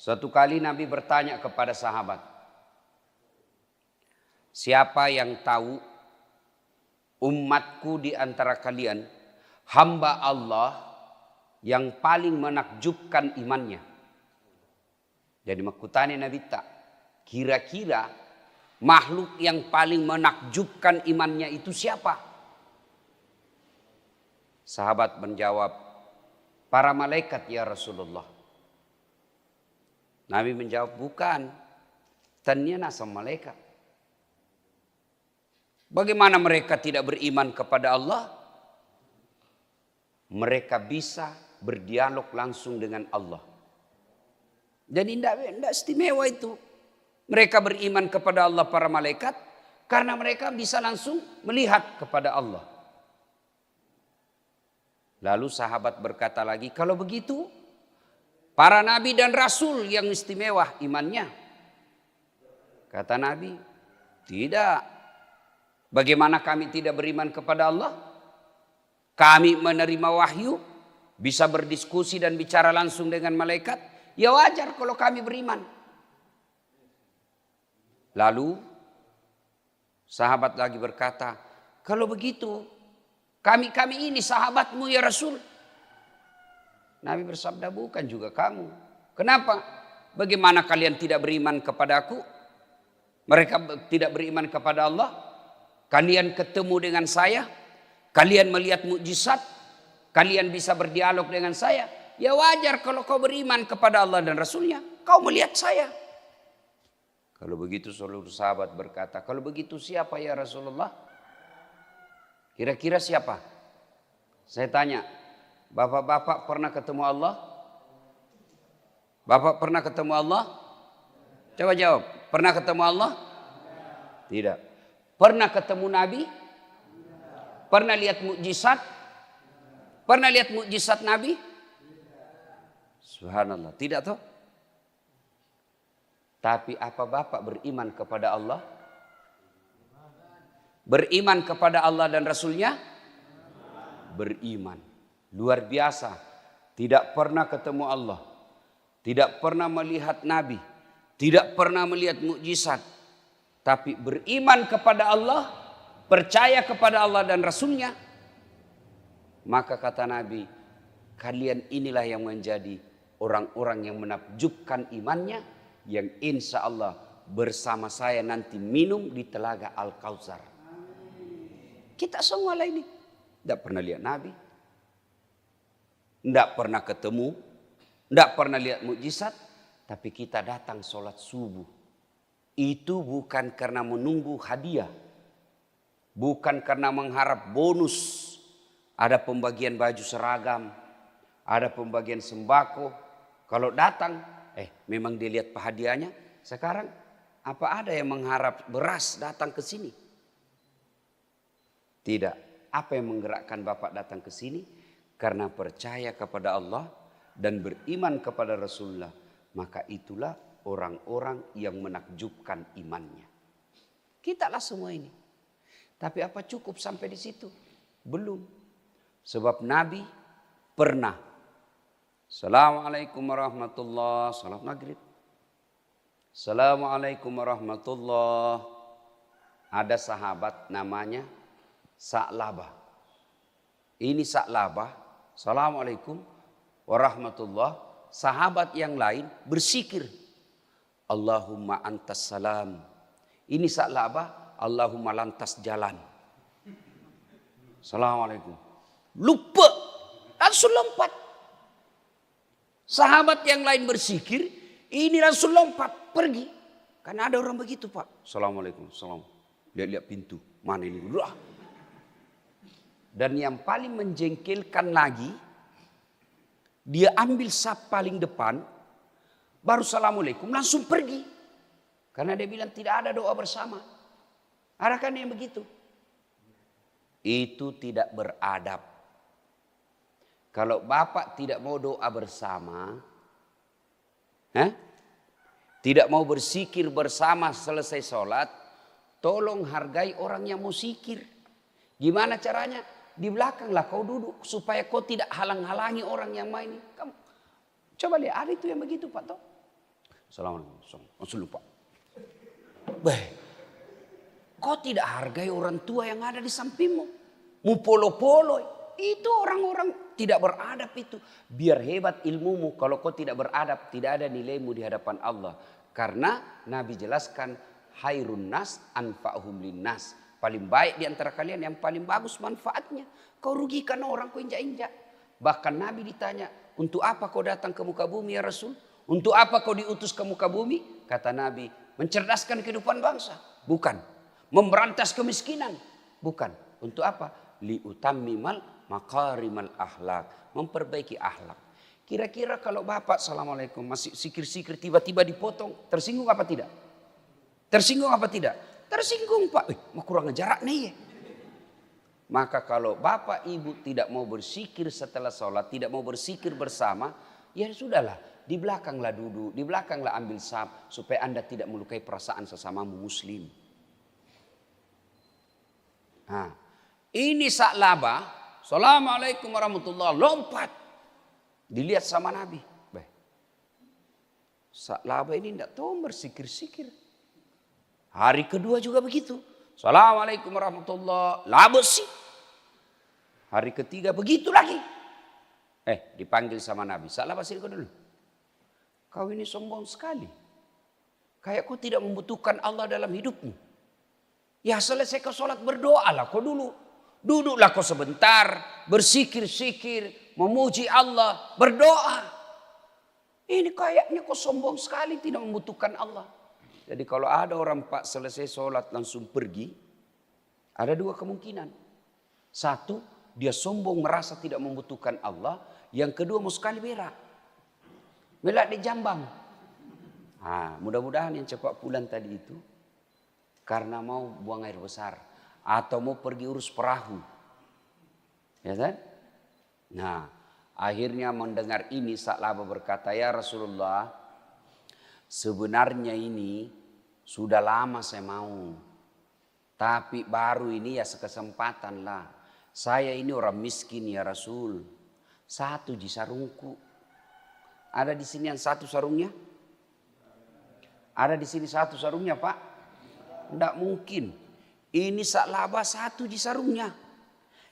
Suatu kali Nabi bertanya kepada sahabat, siapa yang tahu umatku di antara kalian hamba Allah yang paling menakjubkan imannya? Jadi makutani Nabi tak, kira-kira makhluk yang paling menakjubkan imannya itu siapa? Sahabat menjawab, para malaikat ya Rasulullah. Nabi menjawab, bukan. Tanya sama malaikat. Bagaimana mereka tidak beriman kepada Allah? Mereka bisa berdialog langsung dengan Allah. Jadi tidak istimewa itu. Mereka beriman kepada Allah para malaikat karena mereka bisa langsung melihat kepada Allah. Lalu sahabat berkata lagi, kalau begitu para nabi dan rasul yang istimewa imannya. Kata Nabi, tidak. Bagaimana kami tidak beriman kepada Allah? Kami menerima wahyu, bisa berdiskusi dan bicara langsung dengan malaikat. Ya wajar kalau kami beriman. Lalu sahabat lagi berkata, kalau begitu kami ini sahabatmu ya Rasul. Nabi bersabda, bukan juga kamu. Kenapa? Bagaimana kalian tidak beriman kepada aku? Mereka tidak beriman kepada Allah. Kalian ketemu dengan saya. Kalian melihat mukjizat. Kalian bisa berdialog dengan saya. Ya wajar kalau kau beriman kepada Allah dan Rasulnya. Kau melihat saya. Kalau begitu seluruh sahabat berkata, kalau begitu siapa ya Rasulullah? Kira-kira siapa? Saya tanya, bapak-bapak pernah ketemu Allah? Bapak pernah ketemu Allah? Coba jawab, pernah ketemu Allah? Tidak. Pernah ketemu Nabi? Pernah lihat mukjizat? Pernah lihat mukjizat Nabi? Subhanallah, tidak toh? Tapi apa bapak beriman kepada Allah? Beriman kepada Allah dan Rasulnya? Beriman. Luar biasa. Tidak pernah ketemu Allah. Tidak pernah melihat Nabi. Tidak pernah melihat mukjizat. Tapi beriman kepada Allah. Percaya kepada Allah dan Rasulnya. Maka kata Nabi, kalian inilah yang menjadi orang-orang yang menakjubkan imannya. Yang insya Allah bersama saya nanti minum di telaga Al-Kautsar. Kita semua lah ini. Tidak pernah lihat Nabi. Tidak pernah ketemu. Tidak pernah lihat mukjizat. Tapi kita datang sholat subuh. Itu bukan karena menunggu hadiah. Bukan karena mengharap bonus. Ada pembagian baju seragam. Ada pembagian sembako. Kalau datang, memang dia lihat hadiahnya. Sekarang apa ada yang mengharap beras datang ke sini? Tidak. Apa yang menggerakkan Bapak datang ke sini? Karena percaya kepada Allah dan beriman kepada Rasulullah. Maka itulah orang-orang yang menakjubkan imannya. Kita lah semua ini. Tapi apa cukup sampai di situ? Belum. Sebab Nabi pernah. Assalamualaikum warahmatullahi wabarakatuh. Salat maghrib. Assalamualaikum warahmatullahi wabarakatuh. Ada sahabat namanya Sa'labah. Ini Sa'labah. Assalamualaikum warahmatullahi wabarakatuh. Sahabat yang lain bersikir. Allahumma antas salam. Ini Sa'labah. Allahumma lantas jalan. Assalamualaikum. Lupa. Langsung lompat. Sahabat yang lain bersikir. Ini langsung lompat. Pergi. Karena ada orang begitu Pak. Assalamualaikum. Salam. Lihat-lihat pintu. Mana ini? Dan yang paling menjengkelkan lagi, dia ambil saf paling depan, baru assalamualaikum, langsung pergi. Karena dia bilang tidak ada doa bersama. Ada kan yang begitu? Itu tidak beradab. Kalau Bapak tidak mau doa bersama, tidak mau bersikir bersama selesai sholat, tolong hargai orang yang mau sikir. Gimana caranya? Di belakanglah kau duduk supaya kau tidak halang-halangi orang yang main. Kamu coba lihat, ada itu yang begitu Pak toh. Assalamualaikum. Langsung lupa. Kau tidak hargai orang tua yang ada di sampingmu. Mu polo-polo. Itu orang-orang tidak beradab itu. Biar hebat ilmumu, kalau kau tidak beradab, tidak ada nilaimu di hadapan Allah. Karena Nabi jelaskan, hairun nas anfa'hum linnas. Paling baik di antara kalian yang paling bagus manfaatnya. Kau rugikan orang, kau injak-injak. Bahkan Nabi ditanya, untuk apa kau datang ke muka bumi ya Rasul? Untuk apa kau diutus ke muka bumi? Kata Nabi, mencerdaskan kehidupan bangsa. Bukan. Memberantas kemiskinan. Bukan. Untuk apa? Liutammimal makarimal akhlak, memperbaiki akhlak. Kira-kira kalau bapak assalamualaikum masih sikir-sikir tiba-tiba dipotong, tersinggung apa tidak? Tersinggung apa tidak? Tersinggung pak. Mau kurang jarak nih ya. Maka kalau bapak ibu tidak mau bersikir setelah sholat, tidak mau bersikir bersama, ya sudahlah, di belakanglah duduk, di belakanglah ambil saf supaya anda tidak melukai perasaan sesamamu muslim. Nah, ini Sa'labah. Assalamualaikum warahmatullahi wabarakatuh. Lompat. Dilihat sama Nabi. Sa'labah ini tidak tahu bersikir-sikir. Hari kedua juga begitu. Assalamualaikum warahmatullahi wabarakatuh. Labus sih. Hari ketiga begitu lagi. Dipanggil sama Nabi. Sa'labah sini kau dulu. Kau ini sombong sekali. Kayak kau tidak membutuhkan Allah dalam hidupmu. Ya selesai kau sholat berdoalah kau dulu. Duduklah kau sebentar, bersikir-sikir, memuji Allah, berdoa. Ini kayaknya kau sombong sekali tidak membutuhkan Allah. Jadi kalau ada orang pak selesai sholat langsung pergi, ada dua kemungkinan. Satu, dia sombong merasa tidak membutuhkan Allah. Yang kedua mau sekali berak. Berak di jambang. Mudah-mudahan yang cepat pulang tadi itu karena mau buang air besar. Atau mau pergi urus perahu. Ya kan? Nah, akhirnya mendengar ini Sa'labah berkata, ya Rasulullah, sebenarnya ini sudah lama saya mau. Tapi baru ini ya sekesempatan lah. Saya ini orang miskin ya Rasul. Satu di sarungku. Ada di sini yang satu sarungnya? Ada di sini satu sarungnya Pak? Tidak mungkin. Ini Sa'labah satu di sarungnya.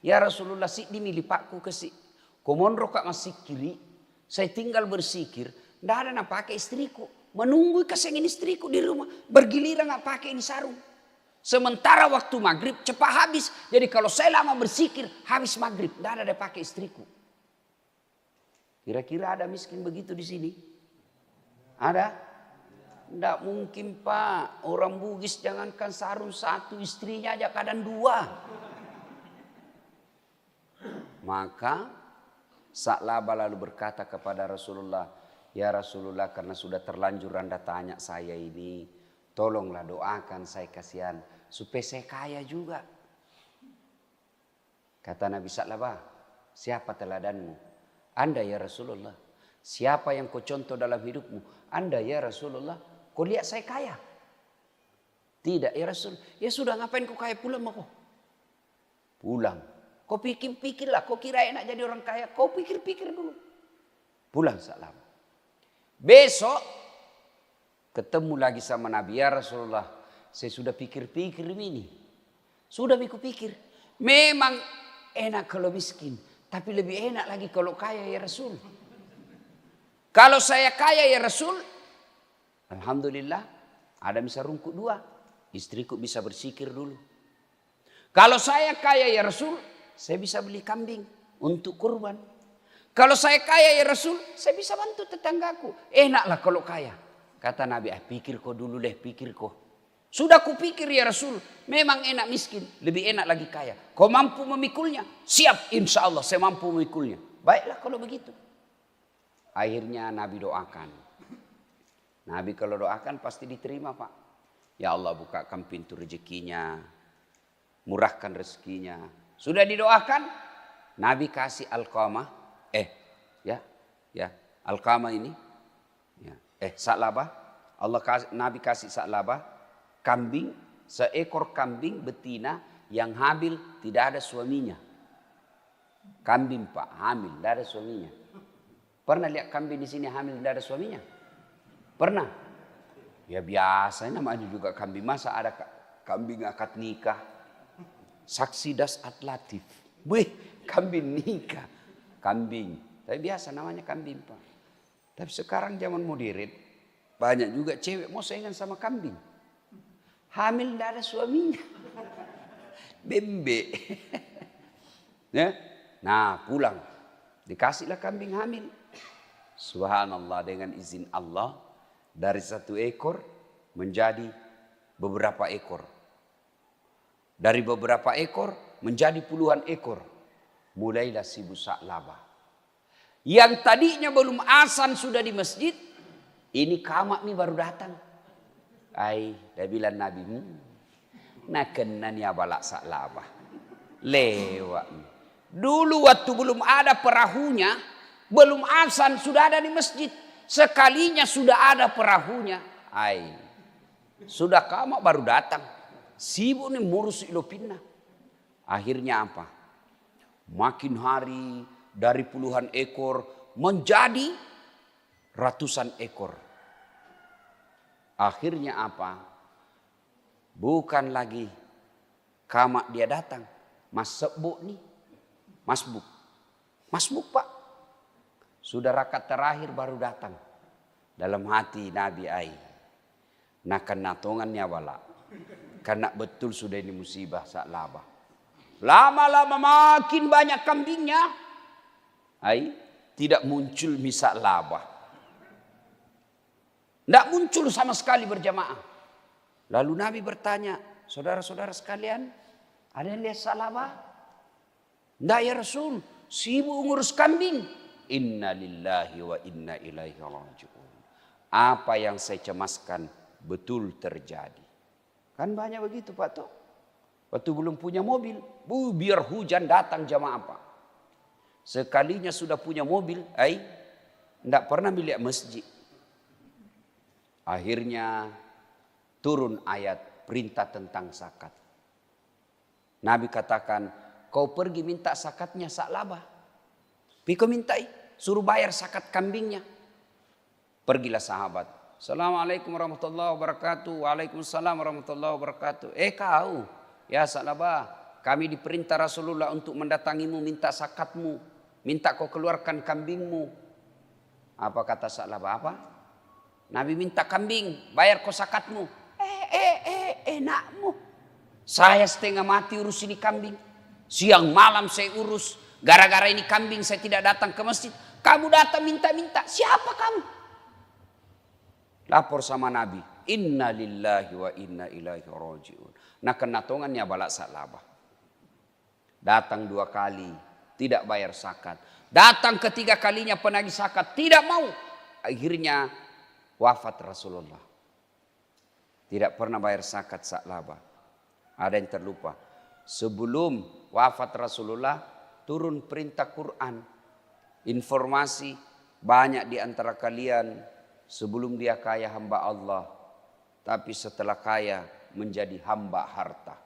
Ya Rasulullah sik dimilih pakku kesik. Komondro kak masih kiri. Saya tinggal bersikir. Tidak ada nak pakai istriku. Menunggu kesengin istriku di rumah. Bergiliran nak pakai ini sarung. Sementara waktu maghrib cepat habis. Jadi kalau saya lama bersikir habis maghrib. Tidak ada pakai istriku. Kira-kira ada miskin begitu di sini? Ada? Tidak mungkin Pak, orang Bugis jangankan sarung satu, istrinya aja kadang dua. Maka Sa'labah lalu berkata kepada Rasulullah, ya Rasulullah karena sudah terlanjur Anda tanya saya ini, tolonglah doakan saya kasihan, supaya saya kaya juga. Kata Nabi Sa'labah, siapa teladanmu? Anda ya Rasulullah. Siapa yang kau contoh dalam hidupmu? Anda ya Rasulullah. Kau lihat saya kaya? Tidak ya Rasul. Ya sudah ngapain kau kaya pulang mau kau? Pulang. Kau pikir-pikirlah. Kau kira enak jadi orang kaya. Kau pikir-pikir dulu. Pulang salam. Besok ketemu lagi sama Nabi ya Rasulullah. Saya sudah pikir-pikir ini. Sudah pikir. Memang enak kalau miskin. Tapi lebih enak lagi kalau kaya ya Rasul. Kalau saya kaya ya Rasul. Alhamdulillah ada bisa rungkut dua. Istriku bisa bersikir dulu. Kalau saya kaya ya Rasul. Saya bisa beli kambing untuk kurban. Kalau saya kaya ya Rasul. Saya bisa bantu tetanggaku. Enaklah kalau kaya. Kata Nabi pikir kau dulu deh pikir kau. Sudah kupikir ya Rasul. Memang enak miskin. Lebih enak lagi kaya. Kau mampu memikulnya. Siap insya Allah saya mampu memikulnya. Baiklah kalau begitu. Akhirnya Nabi doakan. Nabi kalau doakan pasti diterima Pak. Ya Allah bukakan pintu rezekinya. Murahkan rezekinya. Sudah didoakan. Nabi kasih Alqamah. Alqamah ini. Sa'labah. Nabi kasih Sa'labah. Kambing. Seekor kambing betina yang hamil tidak ada suaminya. Kambing Pak hamil tidak ada suaminya. Pernah lihat kambing di sini hamil tidak ada suaminya? Pernah? Ya biasa namanya juga kambing. Masa ada kambing akad nikah? Saksi das atlatif. Wih, kambing nikah. Kambing. Tapi biasa namanya kambing, Pak. Tapi sekarang zaman modern, banyak juga cewek mau saingan sama kambing. Hamil tidak ada suaminya. Bembe. Ya? Nah, pulang. Dikasihlah kambing hamil. Subhanallah, dengan izin Allah, dari 1 ekor menjadi beberapa ekor. Dari beberapa ekor menjadi puluhan ekor. Mulailah si busak laba. Yang tadinya belum azan sudah di masjid, ini kamak nih baru datang. Dah bilang Nabi, nak kena ni abalak sak laba. Lewat. Dulu waktu belum ada perahunya, belum azan sudah ada di masjid. Sekalinya sudah ada perahunya. Sudah kamak baru datang. Sibuk nih ngurus ilopina. Akhirnya apa? Makin hari dari puluhan ekor menjadi ratusan ekor. Akhirnya apa? Bukan lagi kamak dia datang. Mas sebuk nih. Masbuk. Masbuk, Pak. Sudah rakaat terakhir baru datang. Dalam hati Nabi nak natongannya wala. Karena betul sudah ini musibah sak laba. Lama-lama makin banyak kambingnya. Tidak muncul misak laba. Tidak muncul sama sekali berjamaah. Lalu Nabi bertanya, saudara-saudara sekalian, ada yang lihat sak laba? Tidak ya Rasul, sibuk ngurus kambing. Inna lillahi wa inna ilaihi raji'un. Apa yang saya cemaskan betul terjadi. Kan banyak begitu Pak Tok. Waktu belum punya mobil, biar hujan datang jamaah Pak. Sekalinya sudah punya mobil, tidak pernah milik masjid. Akhirnya turun ayat perintah tentang zakat. Nabi katakan, kau pergi minta zakatnya sak laba. Piko mintai, suruh bayar zakat kambingnya. Pergilah sahabat. Assalamualaikum warahmatullahi wabarakatuh. Waalaikumsalam warahmatullahi wabarakatuh. Kau, ya sak laba, kami diperintah Rasulullah untuk mendatangimu minta zakatmu. Minta kau keluarkan kambingmu. Apa kata sak laba? Apa? Nabi minta kambing, bayar kau zakatmu. Enakmu. Saya setengah mati urus ini kambing. Siang malam saya urus. Gara-gara ini kambing saya tidak datang ke masjid. Kamu datang minta-minta. Siapa kamu? Lapor sama Nabi. Inna lillahi wa inna ilaihi raji'un. Nah kenatongannya balak salabah. Datang 2 kali. Tidak bayar zakat. Datang ketiga kalinya penagih zakat. Tidak mau. Akhirnya wafat Rasulullah. Tidak pernah bayar zakat salabah. Ada yang terlupa. Sebelum wafat Rasulullah turun perintah Quran. Informasi banyak di antara kalian sebelum dia kaya hamba Allah. Tapi setelah kaya menjadi hamba harta.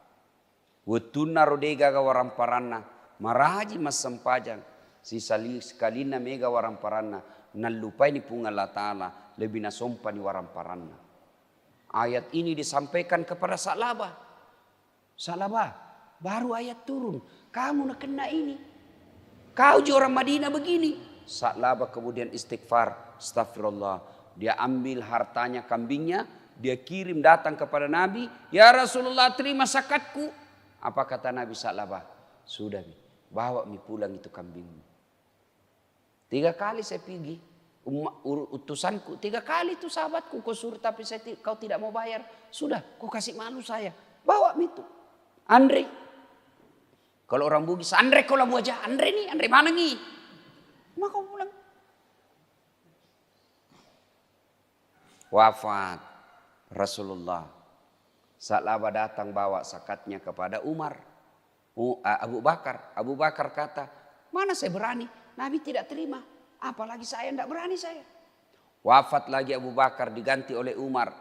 Wetuna rodega ga waramparana. Maraji mas sempajang. Si sekalina mega waramparana. Nalupai ni punga Allah Ta'ala. Lebih nasompa ni waramparana. Ayat ini disampaikan kepada Sa'labah. Sa'labah, baru ayat turun. Kamu nak kena ini. Kau je orang Madinah begini. Sa'labah kemudian istighfar. Astagfirullah. Dia ambil hartanya kambingnya. Dia kirim datang kepada Nabi. Ya Rasulullah terima zakatku. Apa kata Nabi Sa'labah? Sudah bawa mi pulang itu kambingmu. 3 kali saya pergi. Utusanku 3 kali itu sahabatku. Kau suruh tapi kau tidak mau bayar. Sudah kau kasih malu saya. Bawa mi itu. Andre. Kalau orang Bugis, Andre kau lah aja. Andre nih, Andre mana nih? Maka kau pulang. Wafat Rasulullah. Sa'labah datang bawa zakatnya kepada Umar. Abu Bakar. Abu Bakar kata, mana saya berani? Nabi tidak terima. Apalagi saya tidak berani saya. Wafat lagi Abu Bakar diganti oleh Umar.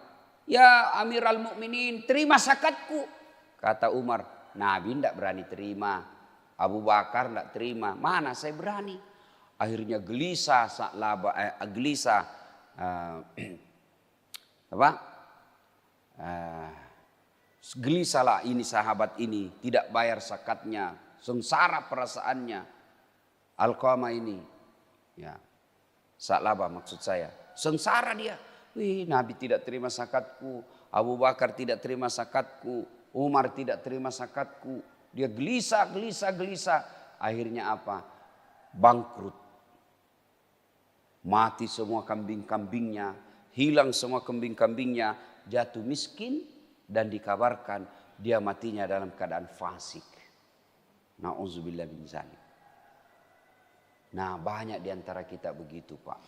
Ya Amiral Mukminin, terima zakatku. Kata Umar, Nabi tidak berani terima. Abu Bakar tidak terima. Mana saya berani? Akhirnya gelisah Sa'labah, Gelisahlah ini sahabat ini, tidak bayar zakatnya, sengsara perasaannya. Alqamah ini, ya, Sa'labah maksud saya, sengsara dia. Wih, Nabi tidak terima zakatku, Abu Bakar tidak terima zakatku, Umar tidak terima zakatku. Dia gelisah. Akhirnya apa? Bangkrut. Mati semua kambing-kambingnya, hilang semua kambing-kambingnya, jatuh miskin. Dan dikabarkan dia matinya dalam keadaan fasik. Na'udzubillah min zalik. Nah, banyak di antara kita begitu, Pak.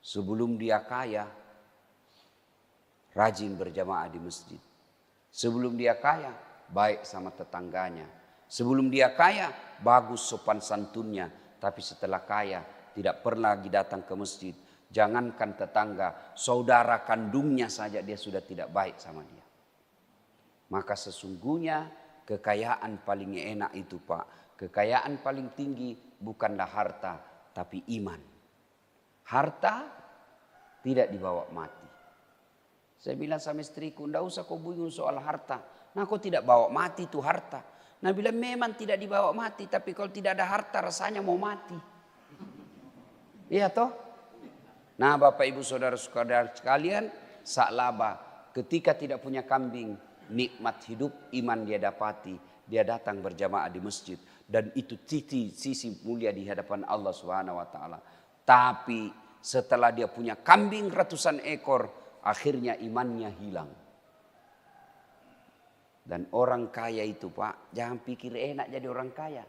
Sebelum dia kaya, rajin berjamaah di masjid. Sebelum dia kaya, baik sama tetangganya. Sebelum dia kaya, bagus sopan santunnya. Tapi setelah kaya, tidak pernah lagi datang ke masjid. Jangankan tetangga, saudara kandungnya saja dia sudah tidak baik sama dia. Maka sesungguhnya kekayaan paling enak itu, Pak. Kekayaan paling tinggi bukanlah harta, tapi iman. Harta tidak dibawa mati. Saya bilang sama istriku, enggak usah kau bingung soal harta. Nah, kau tidak bawa mati itu harta. Nah, bilang memang tidak dibawa mati, tapi kalau tidak ada harta rasanya mau mati. Iya toh? Nah, Bapak Ibu Saudara-saudara sekalian, Sa'labah ketika tidak punya kambing, nikmat hidup iman dia dapati. Dia datang berjamaah di masjid. Dan itu sisi mulia di hadapan Allah Subhanahu wa ta'ala. Tapi setelah dia punya kambing ratusan ekor, akhirnya imannya hilang. Dan orang kaya itu, Pak, jangan pikir enak jadi orang kaya.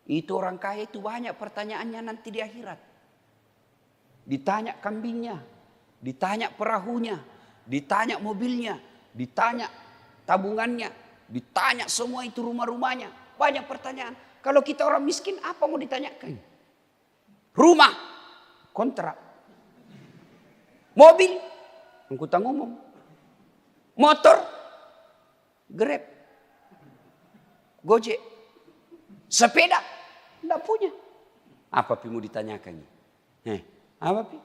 Itu orang kaya itu banyak pertanyaannya nanti di akhirat. Ditanya kambingnya, ditanya perahunya, ditanya mobilnya, ditanya tabungannya, ditanya semua itu rumah-rumahnya. Banyak pertanyaan. Kalau kita orang miskin apa mau ditanyakan? Rumah, kontrak. Mobil, angkutan umum. Motor, Grab, Gojek. Sepeda, enggak punya. Apa pi mau ditanyakan? Apa pi?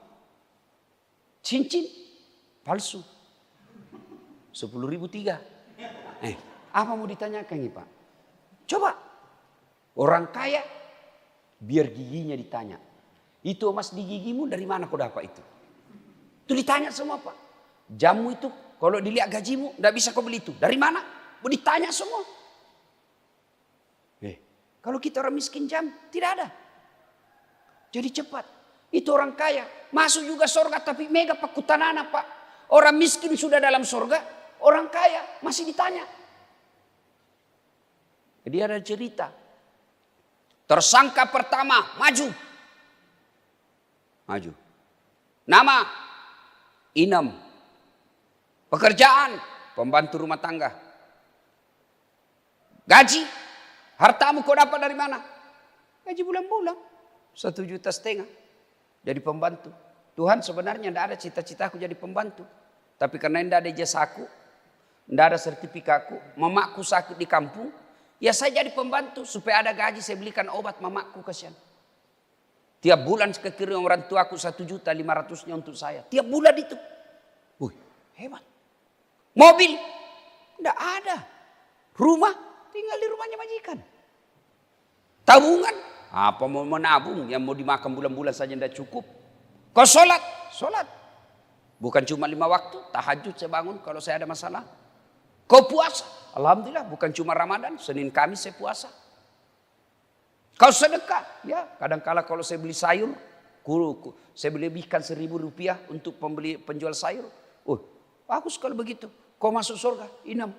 Cincin, palsu. 10.003. Apa mau ditanyakan nih, Pak? Coba. Orang kaya biar giginya ditanya. Itu emas di gigimu dari mana kau dapat itu? Itu ditanya semua, Pak. Jamu itu kalau dilihat gajimu enggak bisa kau beli itu. Dari mana? Mau ditanya semua. Kalau kita orang miskin jam tidak ada. Jadi cepat. Itu orang kaya masuk juga surga tapi mega pakutanana, Pak. Orang miskin sudah dalam surga, orang kaya masih ditanya. Jadi ada cerita. Tersangka pertama maju. Nama Inem. Pekerjaan pembantu rumah tangga. Gaji, hartamu kau dapat dari mana? Gaji bulan-bulan 1,5 juta. Jadi pembantu. Tuhan sebenarnya tidak ada cita-citaku jadi pembantu. Tapi karena tidak ada jasaku, tidak ada sertifikatku, mamaku sakit di kampung, ya saya jadi pembantu supaya ada gaji saya belikan obat mamaku kasihan. Tiap bulan kekirim orang tuaku 1.500.000 untuk saya. Tiap bulan itu. Wih, hebat. Mobil, tidak ada. Rumah, tinggal di rumahnya majikan. Tabungan, apa mau menabung yang mau dimakan bulan-bulan saja tidak cukup. Kau sholat. Bukan cuma 5 waktu, tahajud saya bangun kalau saya ada masalah. Kau puasa, alhamdulillah bukan cuma Ramadan, Senin Kamis saya puasa. Kau sedekah, ya kadang-kala kalau saya beli sayur, saya beli lebihkan 1.000 rupiah untuk penjual sayur. Bagus kalau begitu. Kau masuk surga, Inem.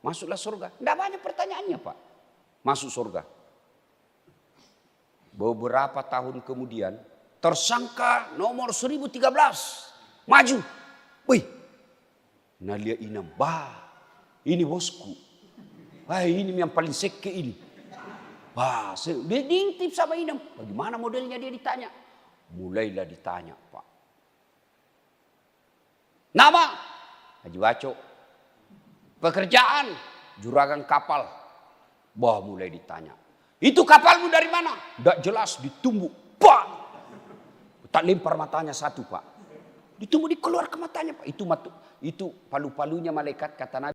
Masuklah surga. Tidak banyak pertanyaannya, Pak. Masuk surga. Beberapa tahun kemudian, tersangka nomor 1013 maju. Wih, Nalia Inem. Ini bosku. Ini yang paling seke ini. Dia diintip sama Inem. Bagaimana modelnya dia ditanya? Mulailah ditanya, Pak. Nama Haji Baco. Pekerjaan juragan kapal. Mulai ditanya. Itu kapalmu dari mana? Tidak jelas, ditumbuk. Tak lempar matanya satu, Pak. Ditunggu dikeluar ke matanya Pak. Itu palu-palunya malaikat kata Nabi.